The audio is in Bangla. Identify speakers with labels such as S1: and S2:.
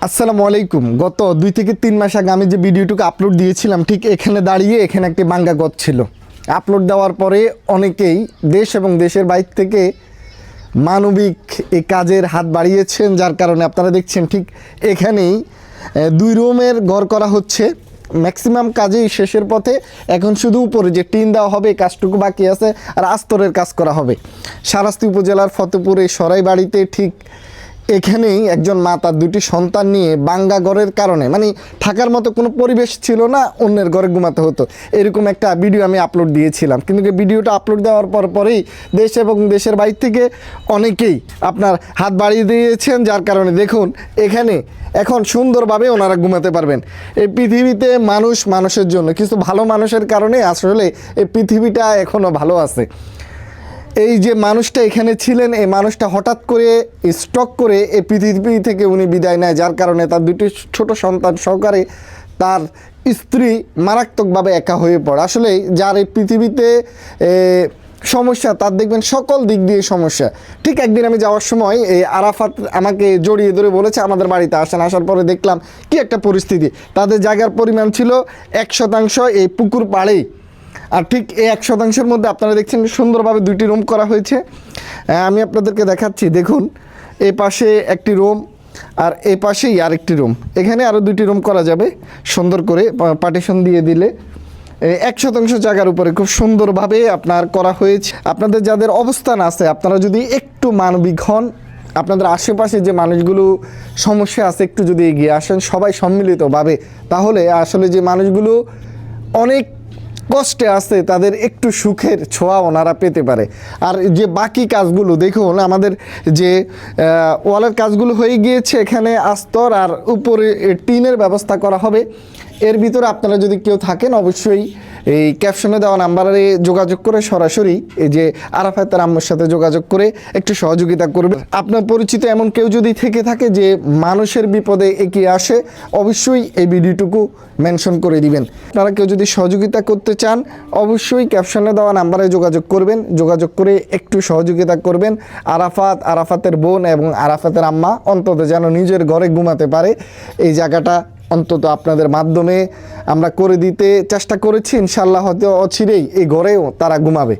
S1: আসসালামু আলাইকুম। গত 2 থেকে 3 মাস আগে আমি যে ভিডিওটুকু আপলোড দিয়েছিলাম, ঠিক এখানে দাঁড়িয়ে এখানে একটি বাঙ্গা গদ ছিল। আপলোড দেওয়ার পরে অনেকেই দেশ এবং দেশের বাইরে থেকে মানবিক এই কাজের হাত বাড়িয়েছেন, যার কারণে আপনারা দেখছেন ঠিক এখানেই 2 রুমের ঘর করা হচ্ছে। ম্যাক্সিমাম কাজেই শেষের পথে, এখন শুধু উপরে যে টিন দেওয়া হবে এই কাজটুকু বাকি আছে, আর আস্তরের কাজ করা হবে। সারাস্তি উপজেলার ফতেপুর এই সরাই বাড়িতে ঠিক এখানেই একজন মা তার 2টি সন্তান নিয়ে বাঙ্গা ঘরের কারণে, মানে থাকার মতো কোনো পরিবেশ ছিল না, অন্যের ঘরে ঘুমাতে হতো। এরকম একটা ভিডিও আমি আপলোড দিয়েছিলাম, কিন্তু ভিডিওটা আপলোড দেওয়ার পরেই দেশ এবং দেশের বাইরে থেকে অনেকেই আপনার হাত বাড়িয়ে দিয়েছেন, যার কারণে দেখুন এখানে এখন সুন্দরভাবে ওনারা ঘুমাতে পারবেন। এই পৃথিবীতে মানুষ মানুষের জন্য, কিছু ভালো মানুষের কারণে আসলে এই পৃথিবীটা এখনও ভালো আছে। এই যে মানুষটা এখানে ছিলেন, এই মানুষটা হঠাৎ করে স্ট্রোক করে এই পৃথিবী থেকে উনি বিদায় নেয়, যার কারণে তার 2টি ছোট সন্তান সহকারে তার স্ত্রী মারাত্মকভাবে একা হয়ে পড়ে। আসলে যার এই পৃথিবীতে সমস্যা, তার দেখবেন সকল দিক দিয়ে সমস্যা। ঠিক একদিন আমি যাওয়ার সময় এই আরাফাত আমাকে জড়িয়ে ধরে বলেছে আমাদের বাড়িতে আসেন। আসার পরে দেখলাম কি একটা পরিস্থিতি, তাদের জায়গার পরিমাণ ছিল 1% এই পুকুর পাড়েই। আর ঠিক এই 1% মধ্যে আপনারা দেখছেন সুন্দরভাবে 2টি রুম করা হয়েছে। আমি আপনাদেরকে দেখাচ্ছি, দেখুন এই পাশে একটি রুম আর এই পাশেই আরেকটি রুম। এখানে আরও 2টি রুম করা যাবে সুন্দর করে পার্টিশন দিয়ে দিলে। 1% জায়গার উপরে খুব সুন্দরভাবে আপনার করা হয়েছে। আপনাদের যাদের অবস্থান আছে, আপনারা যদি একটু মানবিক হন, আপনাদের আশেপাশে যে মানুষগুলো সমস্যা আছে একটু যদি এগিয়ে আসেন সবাই সম্মিলিতভাবে, তাহলে আসলে যে মানুষগুলো অনেক কষ্টে আছে তাদের একটু সুখের ছোঁয়া ওনারা পেতে পারে। আর যে বাকি কাজগুলো দেখুন, আমাদের যে ওয়ালের কাজগুলো হয়ে গিয়েছে, এখানে আস্তর আর উপরে টিনের ব্যবস্থা করা হবে। এর ভিতরে আপনারা যদি কেউ থাকেন অবশ্যই এই ক্যাপশনে দেওয়া নাম্বারে যোগাযোগ করে সরাসরি এই যে আরাফাতের আম্মুর সাথে যোগাযোগ করে একটু সহযোগিতা করবে। আপনার পরিচিত এমন কেউ যদি থেকে থাকে যে মানুষের বিপদে এগিয়ে আসে, অবশ্যই এই ভিডিওটুকু মেনশন করে দিবেন। আপনারা কেউ যদি সহযোগিতা করতে চান অবশ্যই ক্যাপশনে দেওয়া নাম্বারে যোগাযোগ করবেন, যোগাযোগ করে একটু সহযোগিতা করবেন। আরাফাতের বোন এবং আরাফাতের আম্মা অন্তত যেন নিজের ঘরে ঘুমাতে পারে, এই জায়গাটা অন্তত আপনাদের মাধ্যমে আমরা করে দিতে চেষ্টা করেছি। ইনশাআল্লাহ হয়তো অচিরেই এই ঘরেও তারা ঘুমাবে।